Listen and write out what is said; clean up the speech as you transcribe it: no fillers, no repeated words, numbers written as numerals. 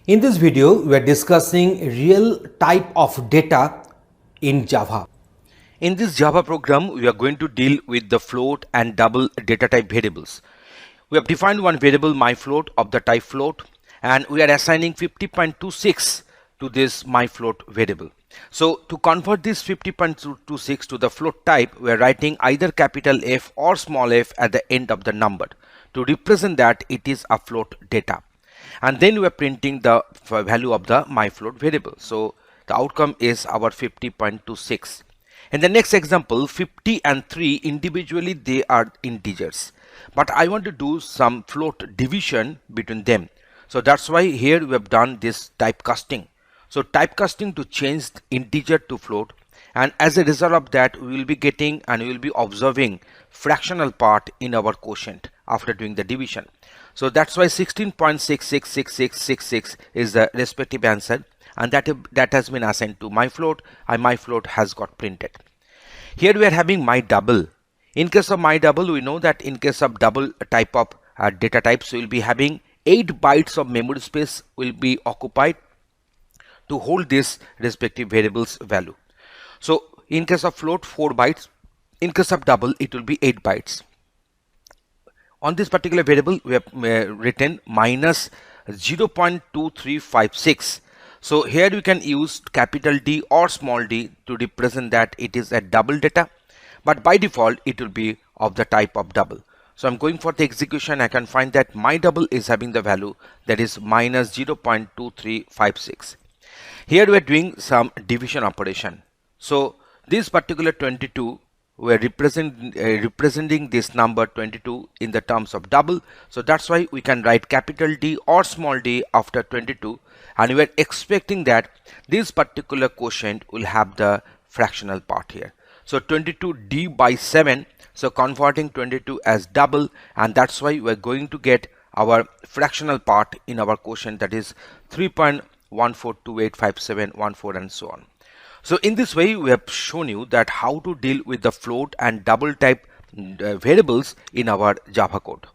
In this video, we are discussing real type of data in Java. In this Java program, we are going to deal with the float and double data type variables. We have defined one variable myFloat of the type float, and we are assigning 50.26 to this myFloat variable. So to convert this 50.26 to the float type, we are writing either capital F or small f at the end of the number to represent that it is a float data. And then we are printing the value of the myFloat variable. So the outcome is our 50.26. In the next example, 50 and 3 individually they are integers, but I want to do some float division between them. So that's why here we have done this typecasting. So typecasting to change integer to float, and as a result of that we will be getting and we will be observing fractional part in our quotient after doing the division. So that's why 16.666666 is the respective answer, and that has been assigned to myFloat, and myFloat has got printed. Here we are having my double. In case of my double, we know that in case of double type of data types, we will be having 8 bytes of memory space will be occupied to hold this respective variables value. So in case of float, 4 bytes. In case of double, it will be 8 bytes. On this particular variable, we have written minus 0.2356. So here you can use capital D or small d to represent that it is a double data, but by default it will be of the type of double. So I'm going for the execution. I can find that my double is having the value that is minus 0.2356. Here we are doing some division operation. So this particular 22, we are representing this number 22 in the terms of double. So that's why we can write capital D or small d after 22, and we are expecting that this particular quotient will have the fractional part here. So 22d by 7, so converting 22 as double, and that's why we are going to get our fractional part in our quotient, that is 3.14285714 and so on. So in this way we have shown you that how to deal with the float and double type variables in our Java code.